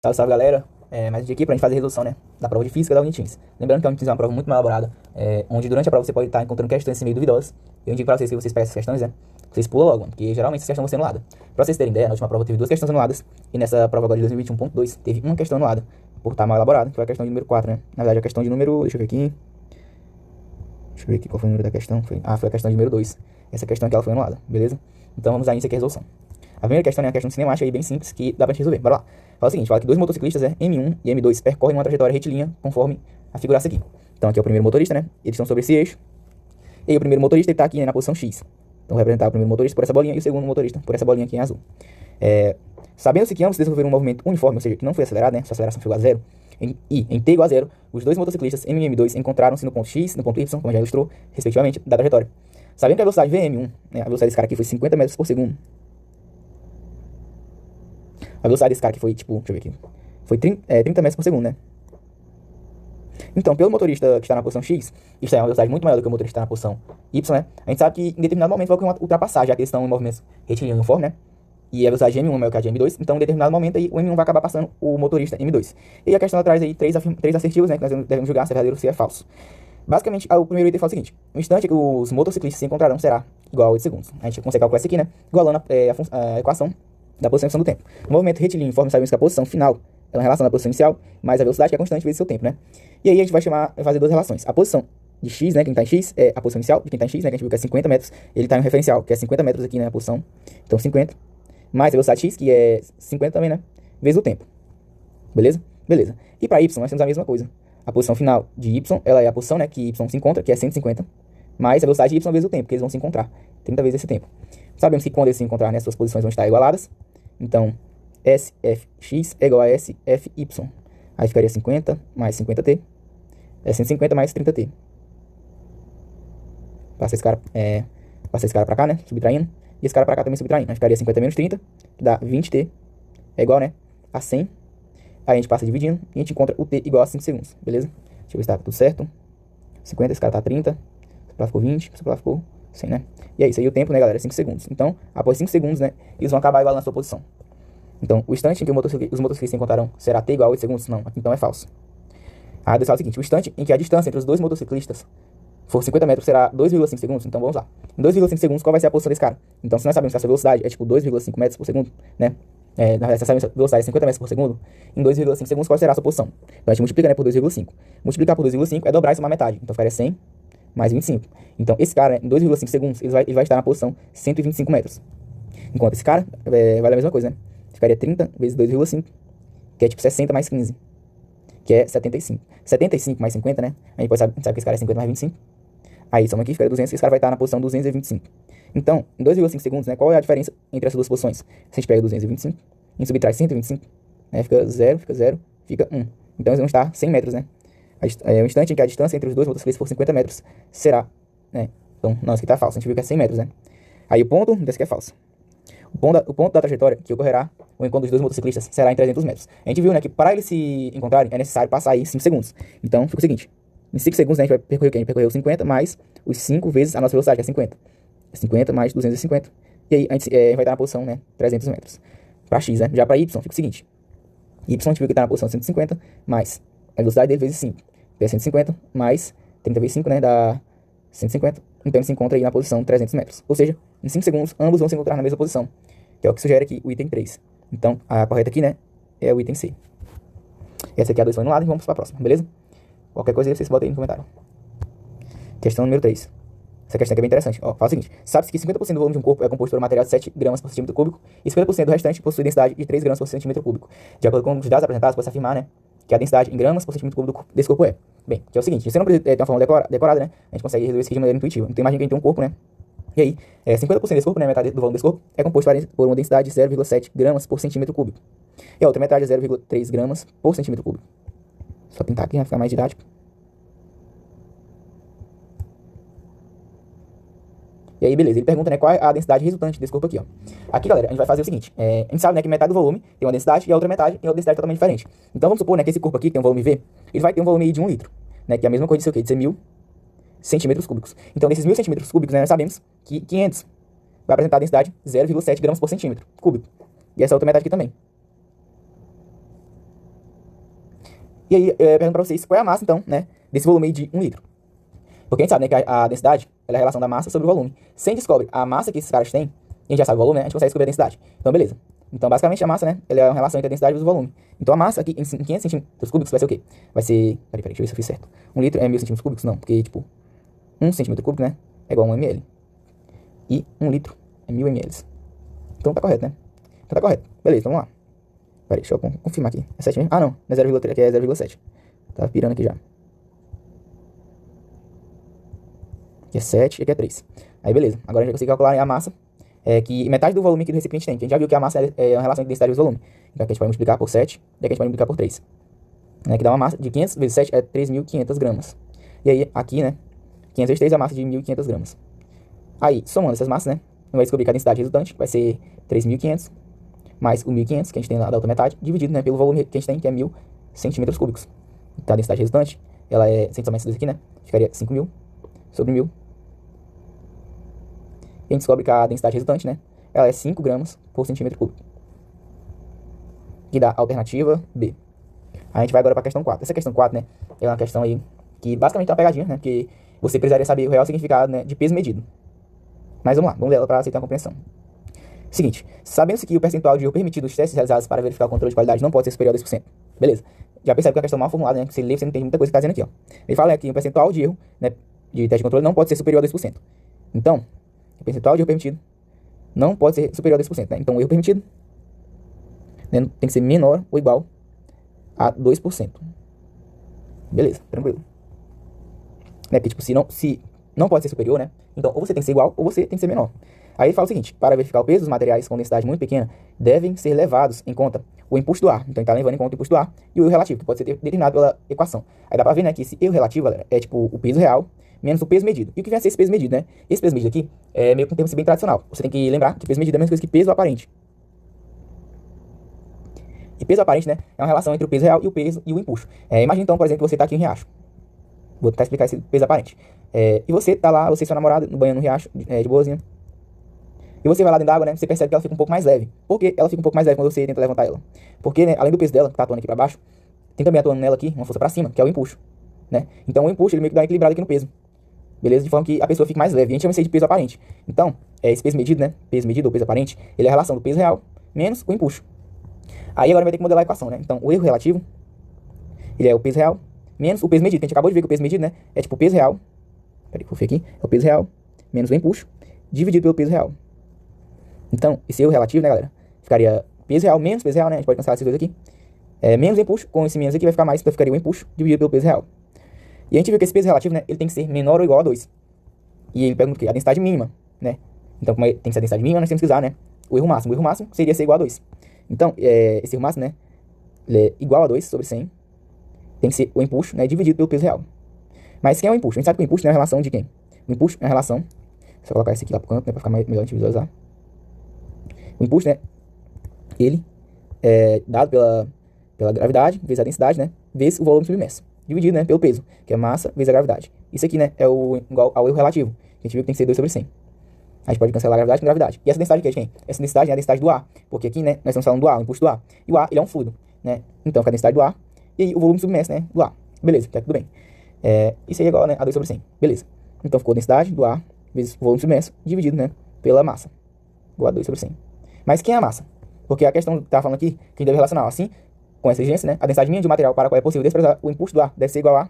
Salve, salve, galera. Mais um dia aqui pra gente fazer a resolução, né, da prova de física da Unitins. Lembrando que a Unitins é uma prova muito mais elaborada, onde durante a prova você pode estar encontrando questões meio duvidosas. Eu indico pra vocês que vocês peguem essas questões, né, vocês pulam logo, porque geralmente essas questões vão ser anuladas. Pra vocês terem ideia, na última prova teve 2 questões anuladas, e nessa prova agora de 2021.2 teve uma questão anulada, por estar mal elaborada, que foi a questão de número 4, né. Na verdade, a questão de número, deixa eu ver aqui qual foi o número da questão. Foi a questão de número 2. Essa questão aqui ela foi anulada, beleza? Então vamos dar início aqui à resolução. A primeira questão é uma questão cinemática aí bem simples que dá pra gente resolver. Bora lá. Fala o seguinte, fala que dois motociclistas, M1 e M2, percorrem uma trajetória retilínea conforme a figuraça aqui. Então aqui é o primeiro motorista, né? Eles estão sobre esse eixo. E aí o primeiro motorista ele tá aqui, né, na posição X. Então vou representar o primeiro motorista por essa bolinha e o segundo motorista por essa bolinha aqui em azul. Sabendo-se que ambos desenvolveram um movimento uniforme, ou seja, que não foi acelerado, né? Sua aceleração chegou a zero. Em t igual a zero, os dois motociclistas M1 e M2 encontraram-se no ponto X e no ponto Y, como já ilustrou, respectivamente, da trajetória. Sabendo que a velocidade VM1, né, a velocidade desse cara aqui foi 50 metros por segundo. A velocidade desse cara aqui foi, tipo, deixa eu ver aqui, foi 30 metros por segundo, né? Então, pelo motorista que está na posição X, isso é uma velocidade muito maior do que o motorista que está na posição Y, né? A gente sabe que em determinado momento vai ocorrer uma ultrapassagem, já que eles estão em movimentos retilíneos uniforme, né? E a velocidade de M1 é maior que a de M2, então em determinado momento aí o M1 vai acabar passando o motorista M2. E a questão traz aí três assertivos, né, que nós devemos julgar se é verdadeiro ou se é falso. Basicamente, o primeiro item fala o seguinte: o instante que os motociclistas se encontrarão será igual a 8 segundos. A gente consegue calcular isso aqui, né, igualando a equação da posição e função do tempo. O movimento retilíneo, conforme sabemos que a posição final é uma relação da posição inicial, mais a velocidade que é constante vezes seu tempo, né? E aí a gente vai fazer duas relações. A posição de X, né, quem está em X, é a posição inicial de quem está em X, né, que a gente viu que é 50 metros. Ele está em um referencial, que é 50 metros aqui, né, a posição. Então 50. Mais a velocidade x, que é 50 também, né? Vezes o tempo. Beleza? Beleza. E para y, nós temos a mesma coisa. A posição final de y, ela é a posição, né, que y se encontra, que é 150, mais a velocidade de y vezes o tempo, que eles vão se encontrar. 30 vezes esse tempo. Sabemos que quando eles se encontrar, né, suas posições vão estar igualadas. Então, SFX é igual a SFY. Aí ficaria 50 mais 50t. É 150 mais 30t. Passa esse cara pra cá, né? Subtraindo. E esse cara pra cá também subtraindo. Aí ficaria 50 menos 30, que dá 20t. É igual, né, a 100. Aí a gente passa dividindo e a gente encontra o t igual a 5 segundos, beleza? Deixa eu ver se tá tudo certo. 50, esse cara tá 30. Esse lá ficou 20, esse lá ficou 100, né? E é isso aí, o tempo, né, galera, é 5 segundos. Então, após 5 segundos, né, eles vão acabar igual na sua posição. Então, o instante em que os motociclistas se encontrarão será t igual a 8 segundos? Não, então é falso. A fala o seguinte: o instante em que a distância entre os dois motociclistas for 50 metros, será 2,5 segundos. Então vamos lá. Em 2,5 segundos, qual vai ser a posição desse cara? Então, se nós sabemos que essa velocidade é tipo 2,5 metros por segundo, né? Na verdade, se nós sabemos que a velocidade é 50 metros por segundo, em 2,5 segundos, qual será a sua posição? Então a gente multiplica, né, por 2,5. Multiplicar por 2,5 é dobrar isso uma metade. Então ficaria 100 mais 25. Então esse cara, né, em 2,5 segundos, ele vai estar na posição 125 metros. Enquanto esse cara vale a mesma coisa, né? Ficaria 30 vezes 2,5, que é tipo 60 mais 15, que é 75. 75 mais 50, né? A gente sabe que esse cara é 50 mais 25. Aí, soma aqui, fica 200, e esse cara vai estar na posição 225. Então, em 2,5 segundos, né, qual é a diferença entre essas duas posições? Se a gente pega 225 e subtrai 125, né, fica 0, fica 1. Então, eles vão estar 100 metros, né? O instante em que a distância entre os dois motociclistas for 50 metros será, né? Então, não, isso aqui tá falso, a gente viu que é 100 metros, né? Aí, o ponto desse aqui é falso. O ponto da trajetória que ocorrerá o encontro dos dois motociclistas será em 300 metros. A gente viu, né, que para eles se encontrarem é necessário passar aí 5 segundos. Então, fica o seguinte: em 5 segundos, né, a gente vai percorrer o quê? A gente percorreu 50 mais os 5 vezes a nossa velocidade, que é 50. 50 mais 250. E aí a gente vai estar na posição, né, 300 metros. Para x, né? Já para y, fica o seguinte: y a gente viu que está na posição 150, mais a velocidade dele vezes 5. Que é 150 mais 30 vezes 5, né, dá 150. Então ele se encontra aí na posição 300 metros. Ou seja, em 5 segundos, ambos vão se encontrar na mesma posição, que é o que sugere aqui o item 3. Então, a correta aqui, né, é o item C. Essa aqui é a 2 foi anulada e vamos para a próxima, beleza? Qualquer coisa aí vocês botem aí no comentário. Questão número 3. Essa questão aqui é bem interessante. Ó, fala o seguinte: sabe-se que 50% do volume de um corpo é composto por um material de 7 gramas por centímetro cúbico e 50% do restante possui densidade de 3 gramas por centímetro cúbico. De acordo com os dados apresentados, pode-se afirmar, né, que a densidade em gramas por centímetro cúbico desse corpo é. Bem, que é o seguinte: se você não precisa ter uma forma decorada, né, a gente consegue resolver isso aqui de maneira intuitiva. Então imagina que a gente tem um corpo, né? E aí, 50% desse corpo, né, metade do volume desse corpo, é composto por uma densidade de 0,7 gramas por centímetro cúbico. E a outra metade é 0,3 gramas por centímetro cúbico. Só pintar aqui, vai ficar mais didático. E aí, beleza, ele pergunta, né, qual é a densidade resultante desse corpo aqui, ó. Aqui, galera, a gente vai fazer o seguinte: a gente sabe, né, que metade do volume tem uma densidade e a outra metade tem outra densidade totalmente diferente. Então vamos supor, né, que esse corpo aqui, que tem um volume V, ele vai ter um volume aí de 1 litro, né, que é a mesma coisa disso aqui, de ser 1000 centímetros cúbicos. Então, desses 1000 centímetros cúbicos, né, nós sabemos que 500 vai apresentar a densidade 0,7 gramas por centímetro cúbico. E essa outra metade aqui também. E aí, pergunto pra vocês qual é a massa, então, né, desse volume aí de 1 litro. Porque a gente sabe, né, que a densidade, ela é a relação da massa sobre o volume. Se a gente descobre a massa que esses caras têm, e a gente já sabe o volume, né, a gente consegue descobrir a densidade. Então, beleza. Então, basicamente, a massa, né, ela é uma relação entre a densidade e o volume. Então, a massa aqui em 500 centímetros cúbicos vai ser o quê? Vai ser... Peraí, deixa eu ver se eu fiz certo. 1 litro é 1000 centímetros cúbicos? Não, porque, tipo, 1 centímetro cúbico, né, é igual a 1 ml. E 1 litro é 1000 ml. Então, tá correto, né? Então, tá correto. Beleza, então vamos lá. Peraí, deixa eu confirmar aqui. É 7 mesmo? Ah, não. Não é 0,3, aqui é 0,7. Tá pirando aqui já. Aqui é 7 e aqui é 3. Aí, beleza. Agora a gente consegue calcular a massa, que metade do volume que o recipiente tem. Que a gente já viu que a massa é uma relação entre densidade e volume. Então aqui a gente vai multiplicar por 7 e aqui a gente vai multiplicar por 3. Né, que dá uma massa de 500 vezes 7 é 3.500 gramas. E aí, aqui, né, 500 vezes 3 é a massa de 1.500 gramas. Aí, somando essas massas, né, vai descobrir que a densidade resultante vai ser 3.500 mais o 1.500, que a gente tem lá da outra metade, dividido, né, pelo volume que a gente tem, que é 1.000 centímetros cúbicos. Então, a densidade resultante, ela é, sem somar esses dois aqui, né, ficaria 5.000 sobre 1.000. E a gente descobre que a densidade resultante, né, ela é 5 gramas por centímetro cúbico. Que dá a alternativa B. A gente vai agora para a questão 4. Essa questão 4, né, é uma questão aí que basicamente é uma pegadinha, né, porque você precisaria saber o real significado, né, de peso medido. Mas vamos lá, vamos ler ela para aceitar a compreensão. Seguinte, sabendo-se que o percentual de erro permitido dos testes realizados para verificar o controle de qualidade não pode ser superior a 2%. Beleza. Já percebe que é uma questão mal formulada, né? Que você lê, você não entende muita coisa que está dizendo aqui, ó. Ele fala que o percentual de erro, né, de teste de controle não pode ser superior a 2%. Então, o percentual de erro permitido não pode ser superior a 2%, né? Então, o erro permitido, né, tem que ser menor ou igual a 2%. Beleza, tranquilo. Né? Porque, tipo, se não pode ser superior, né? Então, ou você tem que ser igual ou você tem que ser menor. Aí ele fala o seguinte: para verificar o peso dos materiais com densidade muito pequena, devem ser levados em conta o impulso do ar. Então, ele está levando em conta o impulso do ar e o erro relativo, que pode ser determinado pela equação. Aí dá para ver, né, que esse erro relativo, galera, é tipo o peso real menos o peso medido. E o que vem a ser esse peso medido, né? Esse peso medido aqui é meio que um termo bem tradicional. Você tem que lembrar que peso medido é a mesma coisa que peso aparente. E peso aparente, né, é uma relação entre o peso real e o peso e o empuxo. Imagina então, por exemplo, que você está aqui em Riacho. Vou tentar explicar esse peso aparente. E você tá lá, você e sua namorada, no banho no riacho, de boazinha. E você vai lá dentro d'água, né? Você percebe que ela fica um pouco mais leve. Por que ela fica um pouco mais leve quando você tenta levantar ela? Porque, né, além do peso dela, que tá atuando aqui pra baixo, tem também atuando nela aqui, uma força pra cima, que é o empuxo, né? Então o empuxo, ele meio que dá uma equilibrada aqui no peso. Beleza? De forma que a pessoa fique mais leve. E a gente chama isso aí de peso aparente. Então, esse peso medido, né? Peso medido ou peso aparente, ele é a relação do peso real menos o empuxo. Aí agora vai ter que modelar a equação, né? Então, o erro relativo, ele é o peso real menos o peso medido, que a gente acabou de ver que o peso medido, né, é tipo o peso real. Peraí, vou ver aqui. É o peso real menos o empuxo dividido pelo peso real. Então, esse erro relativo, né, galera, ficaria peso real menos peso real, né? A gente pode cancelar esses dois aqui. Menos o empuxo, com esse menos aqui vai ficar mais, então ficaria o empuxo dividido pelo peso real. E a gente viu que esse peso relativo, né, ele tem que ser menor ou igual a 2. E ele pergunta o quê? A densidade mínima, né? Então, como tem que ser a densidade mínima, nós temos que usar, né, o erro máximo. O erro máximo seria ser igual a 2. Então, esse erro máximo, né, ele é igual a 2 sobre 100. Tem que ser o empuxo, né, dividido pelo peso real. Mas quem é o empuxo? A gente sabe que o empuxo é uma relação de quem? O empuxo é uma relação... Deixa eu colocar esse aqui lá pro canto, né, pra ficar melhor a gente visualizar. O impulso, né, ele é dado pela gravidade, vezes a densidade, né, vezes o volume submerso, dividido, né, pelo peso, que é massa vezes a gravidade. Isso aqui, né, é igual ao erro relativo, que a gente viu que tem que ser 2 sobre 100. A gente pode cancelar a gravidade com gravidade. E essa densidade aqui é de quem? Essa densidade é a densidade do ar, porque aqui, né, nós estamos falando do ar, o impulso do ar. E o ar, ele é um fluido, né, então fica a densidade do ar e aí o volume submerso, né, do ar. Beleza, tá tudo bem. Isso aí é igual, né, a 2 sobre 100. Beleza. Então ficou a densidade do ar vezes o volume submerso dividido, né, pela massa, igual a 2 sobre 100. Mas quem é a massa? Porque a questão que tá falando aqui, que a gente deve relacionar assim, com essa exigência, né, a densidade mínima de um material para a qual é possível desprezar o impulso do ar deve ser igual a...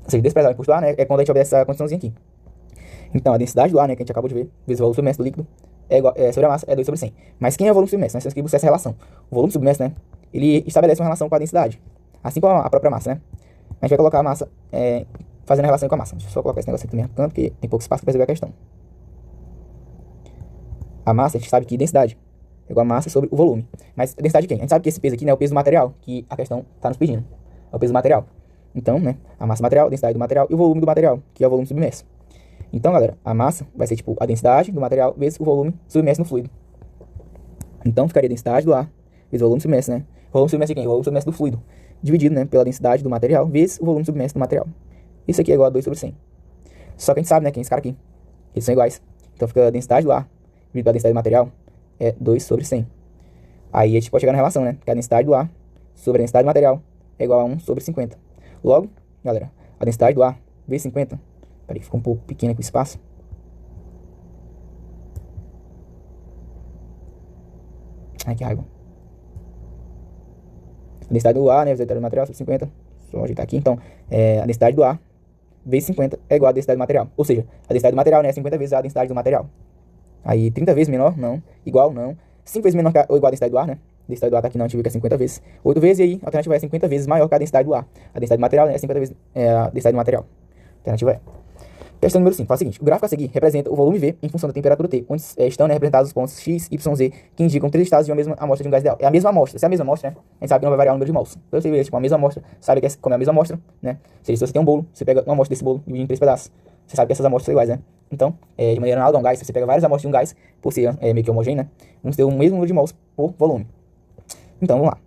Ou seja, desprezar o impulso do ar, né, é quando a gente obedece essa condiçãozinha aqui. Então, a densidade do ar, né, que a gente acabou de ver, vezes o volume submerso do líquido, sobre a massa, é 2 sobre 100. Mas quem é o volume submerso? Nós temos que buscar essa relação. O volume submerso, né, ele estabelece uma relação com a densidade, assim como a própria massa, né. A gente vai colocar a massa fazendo a relação com a massa. Deixa eu só colocar esse negócio aqui no mesmo canto, porque tem pouco espaço para resolver a questão. A massa, a gente sabe que densidade é igual a massa sobre o volume. Mas a densidade de quem? A gente sabe que esse peso aqui, né, é o peso do material, que a questão está nos pedindo. É o peso do material. Então, né, a massa do material, a densidade do material e o volume do material, que é o volume submerso. Então, galera, a massa vai ser tipo a densidade do material vezes o volume submerso no fluido. Então, ficaria a densidade do ar vezes o volume submerso, né? O volume submerso de quem? O volume submerso do fluido. Dividido, né, pela densidade do material vezes o volume submerso do material. Isso aqui é igual a 2 sobre 100. Só que a gente sabe, né, que esse cara aqui, eles são iguais. Então, fica a densidade do ar dividido pela densidade do material é 2 sobre 100. Aí a gente pode chegar na relação, né? Que é a densidade do ar sobre a densidade do material é igual a 1 sobre 50. Logo, galera, a densidade do A vezes 50, peraí, ficou um pouco pequeno aqui o espaço. Ai, que raiva. A densidade do A, né, vezes a densidade do material sobre 50, só ajeitar aqui. Então, a densidade do A vezes 50 é igual a densidade do material. Ou seja, a densidade do material, né, é 50 vezes a densidade do material. Aí, 30 vezes menor, não. Igual, não. 5 vezes menor que ou igual a densidade do ar, né? A densidade do ar tá aqui, não, a gente viu que é 50 vezes. 8 vezes, e aí a alternativa é 50 vezes maior que a densidade do ar. A densidade do material, né, é 50 vezes a densidade do material. A alternativa é. Questão número 5. Faz o seguinte. O gráfico a seguir representa o volume V em função da temperatura T, onde estão, né, representados os pontos X, Y, Z, que indicam 3 estados de uma mesma amostra de um gás ideal. É a mesma amostra. Se é a mesma amostra, né, a gente sabe que não vai variar o número de mols. Então, você vê, tipo, a mesma amostra, sabe que como é a mesma amostra, né? Ou seja, se você tem um bolo, você pega uma amostra desse bolo e divide em 3 pedaços. Você sabe que essas amostras são iguais, né? Então, de maneira análoga a um gás, se você pega várias amostras de um gás, por ser meio que homogêneo, né? Vamos ter o mesmo número de mols por volume. Então, vamos lá.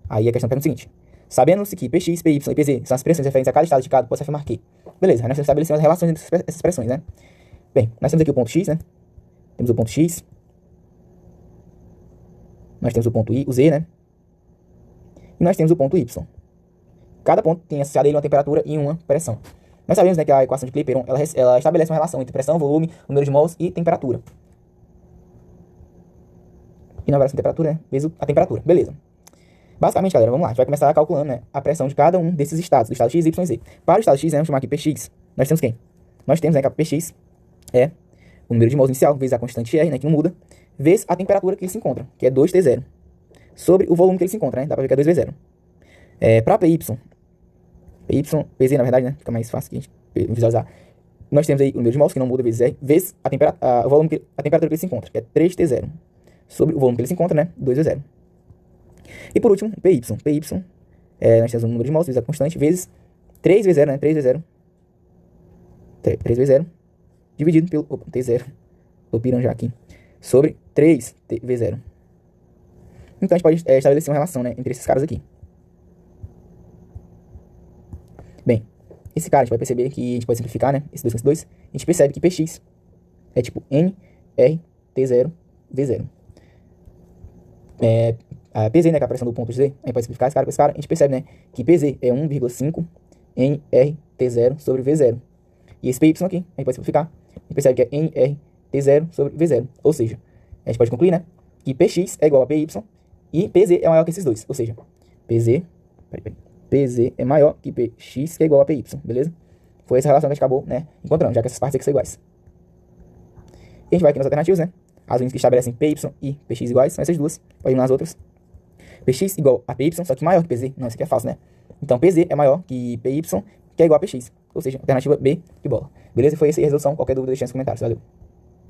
Aí a questão pergunta o seguinte. Sabendo-se que Px, Py e Pz são as expressões referentes a cada estado indicado, pode-se afirmar que... Beleza, aí nós estabelecemos as relações entre essas expressões, né? Bem, nós temos aqui o ponto X, né? Temos o ponto X. Nós temos o ponto Y, o Z, né? E nós temos o ponto Y. Cada ponto tem associado a ele uma temperatura e uma pressão. Nós sabemos, né, que a equação de Clapeyron, ela estabelece uma relação entre pressão, volume, número de mols e temperatura. E na variação de temperatura, né, vezes a temperatura. Beleza. Basicamente, galera, vamos lá. A gente vai começar calculando, né, a pressão de cada um desses estados, do estado X, Y e Z. Para o estado X, né, vamos chamar aqui Px. Nós temos quem? Nós temos, né, que a Px é o número de mols inicial, vezes a constante R, né, que não muda, vezes a temperatura que ele se encontra, que é 2T0, sobre o volume que ele se encontra, né? Dá pra ver que é 2 vezes 0. Para PY, PZ, na verdade, né? Fica mais fácil de a gente visualizar. Nós temos aí o número de mols, que não muda, vezes R, vezes o volume a temperatura que ele se encontra, que é 3T0, sobre o volume que ele se encontra, né? 2 vezes 0. E por último, PY. Nós temos o número de mols, vezes a constante, vezes 3 vezes 0, né? 3 vezes 0. 3 vezes 0, dividido pelo... Opa, T0. Tô pirando já aqui. Sobre 3 vezes 0. Então a gente pode estabelecer uma relação, né, entre esses caras aqui. Bem, esse cara a gente vai perceber que a gente pode simplificar, né? Esse 2 com esse 2. A gente percebe que Px é tipo nRT0 V0. A PZ, né, que é a pressão do ponto Z. A gente pode simplificar esse cara com esse cara. A gente percebe, né, que PZ é 1,5 nRT0 sobre V0. E esse PY aqui, a gente pode simplificar. A gente percebe que é nRT0 sobre V0. Ou seja, a gente pode concluir, né, que Px é igual a PY e PZ é maior que esses dois. Ou seja, PZ é maior que Px, que é igual a PY, beleza? Foi essa relação que a gente acabou, né, encontrando, já que essas partes aqui são iguais. E a gente vai aqui nas alternativas, né? As unidades que estabelecem PY e Px iguais são essas duas. Pode ir nas outras. Px igual a PY, só que maior que PZ. Não, isso aqui é falso, né? Então, PZ é maior que PY, que é igual a Px. Ou seja, alternativa B de bola. Beleza? Foi essa a resolução. Qualquer dúvida, deixe nos comentários. Valeu.